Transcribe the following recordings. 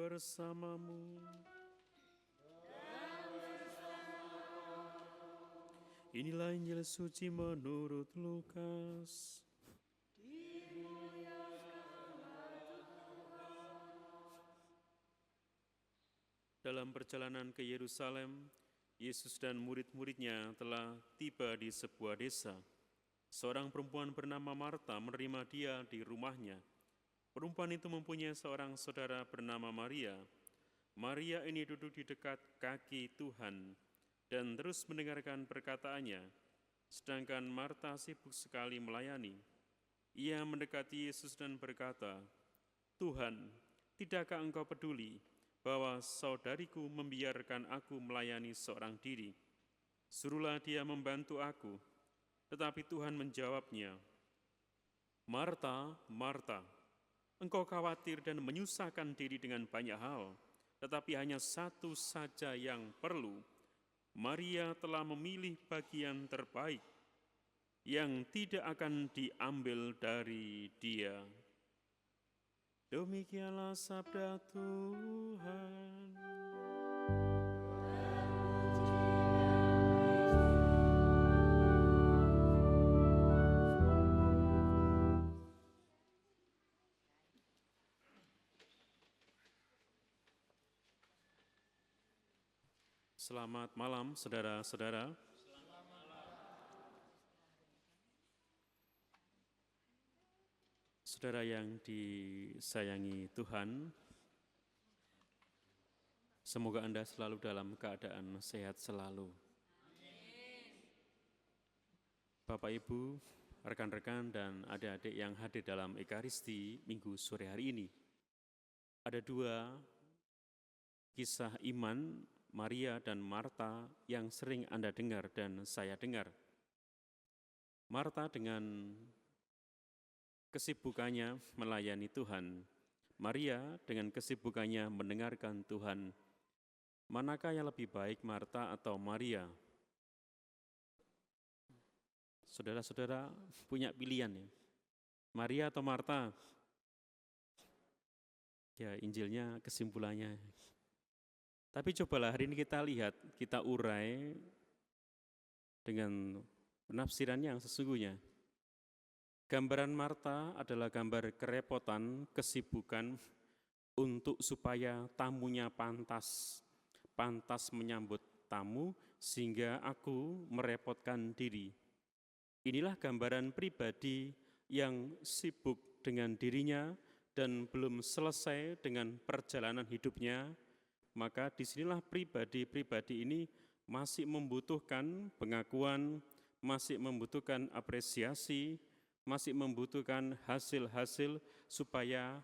bersamamu. Inilah Injil suci menurut Lukas. Dalam perjalanan ke Yerusalem, Yesus dan murid-muridnya telah tiba di sebuah desa. Seorang perempuan bernama Marta menerima dia di rumahnya. Perempuan itu mempunyai seorang saudara bernama Maria. Maria ini duduk di dekat kaki Tuhan dan terus mendengarkan perkataannya. Sedangkan Marta sibuk sekali melayani. Ia mendekati Yesus dan berkata, "Tuhan, tidakkah Engkau peduli bahwa saudariku membiarkan aku melayani seorang diri? Suruhlah dia membantu aku." Tetapi Tuhan menjawabnya, "Marta, Marta, engkau khawatir dan menyusahkan diri dengan banyak hal, tetapi hanya satu saja yang perlu. Maria telah memilih bagian terbaik yang tidak akan diambil dari dia." Demikianlah sabda Tuhan. Selamat malam, saudara-saudara. Saudara yang disayangi Tuhan, semoga Anda selalu dalam keadaan sehat selalu. Bapak, Ibu, rekan-rekan, dan adik-adik yang hadir dalam Ekaristi Minggu sore hari ini. Ada dua kisah iman Maria dan Marta yang sering Anda dengar dan saya dengar. Marta dengan kesibukannya melayani Tuhan, Maria dengan kesibukannya mendengarkan Tuhan. Manakah yang lebih baik, Marta atau Maria? Saudara-saudara punya pilihan ya, Maria atau Marta? Ya, Injilnya kesimpulannya. Tapi cobalah hari ini kita lihat, kita urai dengan penafsiran yang sesungguhnya. Gambaran Marta adalah gambar kerepotan, kesibukan untuk supaya tamunya pantas menyambut tamu sehingga aku merepotkan diri. Inilah gambaran pribadi yang sibuk dengan dirinya dan belum selesai dengan perjalanan hidupnya. Maka disinilah pribadi-pribadi ini masih membutuhkan pengakuan, masih membutuhkan apresiasi, masih membutuhkan hasil-hasil supaya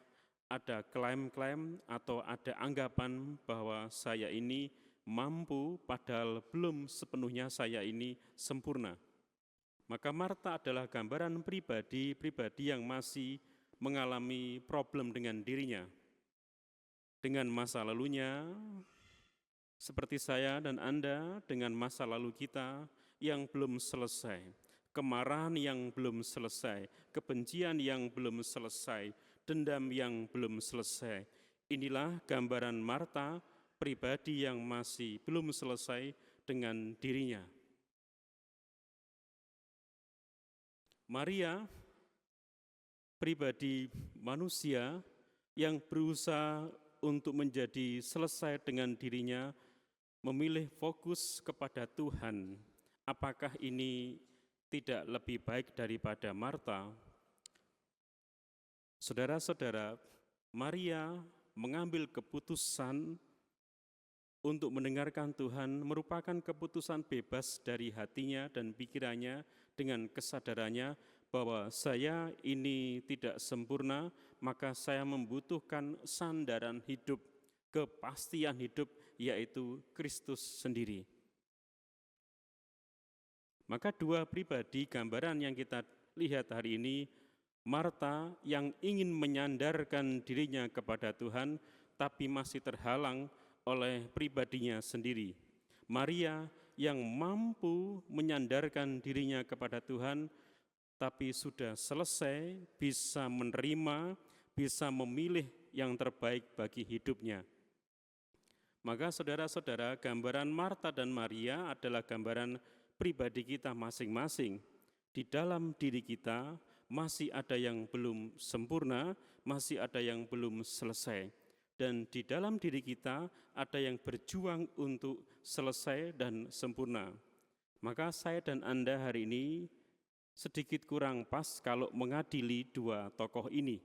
ada klaim-klaim atau ada anggapan bahwa saya ini mampu padahal belum sepenuhnya saya ini sempurna. Maka Marta adalah gambaran pribadi yang masih mengalami problem dengan dirinya. Dengan masa lalunya, seperti saya dan Anda dengan masa lalu kita yang belum selesai, kemarahan yang belum selesai, kebencian yang belum selesai, dendam yang belum selesai. Inilah gambaran Marta, pribadi yang masih belum selesai dengan dirinya. Maria, pribadi manusia yang berusaha untuk menjadi selesai dengan dirinya, memilih fokus kepada Tuhan. Apakah ini tidak lebih baik daripada Marta? Saudara-saudara, Maria mengambil keputusan untuk mendengarkan Tuhan merupakan keputusan bebas dari hatinya dan pikirannya dengan kesadarannya bahwa saya ini tidak sempurna, maka saya membutuhkan sandaran hidup, kepastian hidup, yaitu Kristus sendiri. Maka dua pribadi gambaran yang kita lihat hari ini, Marta yang ingin menyandarkan dirinya kepada Tuhan, tapi masih terhalang oleh pribadinya sendiri. Maria yang mampu menyandarkan dirinya kepada Tuhan, tapi sudah selesai, bisa menerima, bisa memilih yang terbaik bagi hidupnya. Maka saudara-saudara, gambaran Marta dan Maria adalah gambaran pribadi kita masing-masing. Di dalam diri kita masih ada yang belum sempurna, masih ada yang belum selesai. Dan di dalam diri kita ada yang berjuang untuk selesai dan sempurna. Maka saya dan Anda hari ini sedikit kurang pas kalau mengadili dua tokoh ini.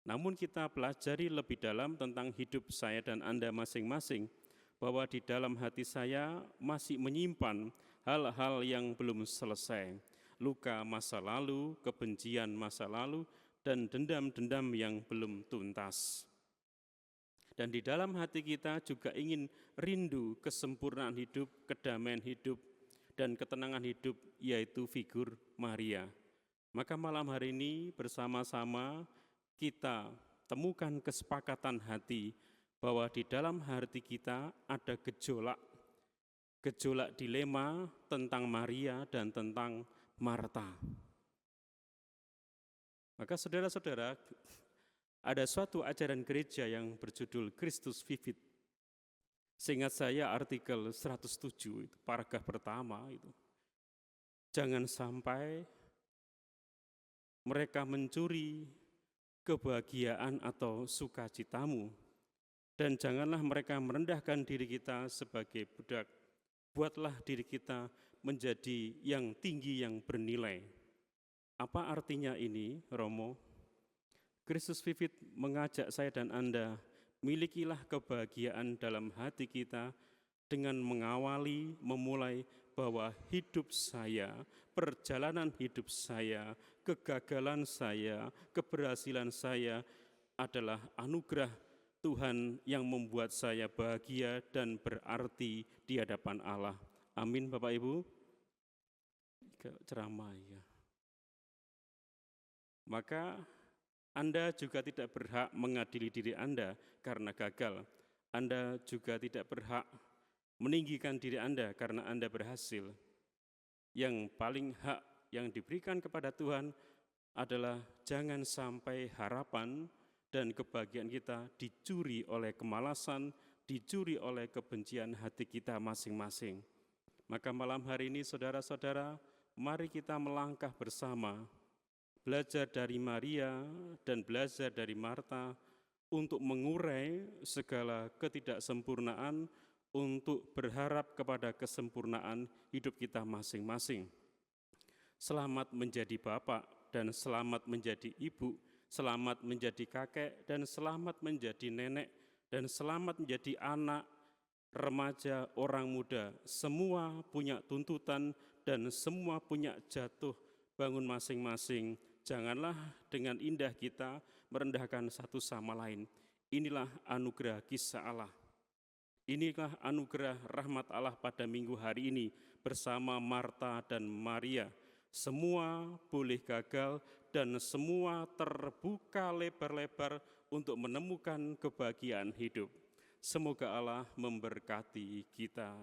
Namun kita pelajari lebih dalam tentang hidup saya dan Anda masing-masing, bahwa di dalam hati saya masih menyimpan hal-hal yang belum selesai, luka masa lalu, kebencian masa lalu, dan dendam-dendam yang belum tuntas. Dan di dalam hati kita juga ingin rindu kesempurnaan hidup, kedamaian hidup, dan ketenangan hidup, yaitu figur Maria. Maka malam hari ini bersama-sama kita temukan kesepakatan hati bahwa di dalam hati kita ada gejolak dilema tentang Maria dan tentang Marta. Maka saudara-saudara, ada suatu ajaran gereja yang berjudul Christus Vivit. Seingat saya artikel 107, itu paragraf pertama itu. Jangan sampai mereka mencuri kebahagiaan atau sukacitamu, dan janganlah mereka merendahkan diri kita sebagai budak. Buatlah diri kita menjadi yang tinggi, yang bernilai. Apa artinya ini, Romo? Christus Vivit mengajak saya dan Anda, milikilah kebahagiaan dalam hati kita dengan memulai bahwa hidup saya, perjalanan hidup saya, kegagalan saya, keberhasilan saya adalah anugerah Tuhan yang membuat saya bahagia dan berarti di hadapan Allah. Amin, Bapak Ibu. Ceramah ya. Maka Anda juga tidak berhak mengadili diri Anda karena gagal. Anda juga tidak berhak meninggikan diri Anda karena Anda berhasil. Yang paling hak yang diberikan kepada Tuhan adalah jangan sampai harapan dan kebahagiaan kita dicuri oleh kemalasan, dicuri oleh kebencian hati kita masing-masing. Maka malam hari ini saudara-saudara, mari kita melangkah bersama, belajar dari Maria dan belajar dari Marta untuk mengurai segala ketidaksempurnaan, untuk berharap kepada kesempurnaan hidup kita masing-masing. Selamat menjadi bapak dan selamat menjadi ibu, selamat menjadi kakek dan selamat menjadi nenek, dan selamat menjadi anak, remaja, orang muda. Semua punya tuntutan dan semua punya jatuh bangun masing-masing. Janganlah dengan indah kita merendahkan satu sama lain. Inilah anugerah kisah Allah. Inilah anugerah rahmat Allah pada minggu hari ini bersama Marta dan Maria. Semua boleh gagal dan semua terbuka lebar-lebar untuk menemukan kebahagiaan hidup. Semoga Allah memberkati kita.